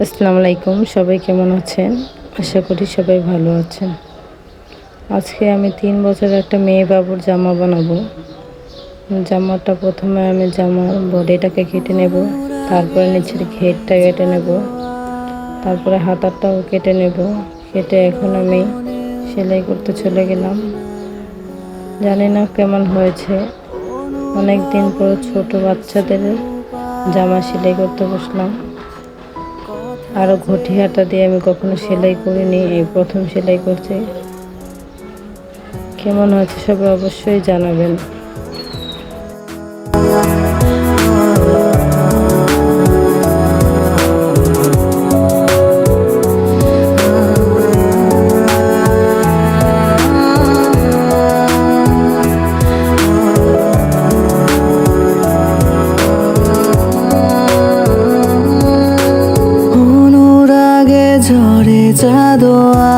আসসালামু আলাইকুম, সবাই কেমন আছেন? আশা করি সবাই ভালো আছেন। আজকে আমি 3 বছরের একটা মেয়ে বাবুর জামা বানাবো। জামাটা প্রথমে আমি জামার বডিটাকে কেটে নেব, তারপরে নিচের ঘেরটা কেটে নেব, তারপরে হাতাটাও কেটে নেব। কেটে এখন আমি সেলাই করতে চলে গেলাম। জানি না কেমন হয়েছে, অনেক দিন পর ছোট বাচ্চাদের জামা সেলাই করতে বসলাম। আরও ঘটি হাতা দিয়ে আমি কখনো সেলাই করিনি, এই প্রথম সেলাই করছি। কেমন হয়েছে সবাই অবশ্যই জানাবেন। অনুরাগে ঝরে চাঁদোয়া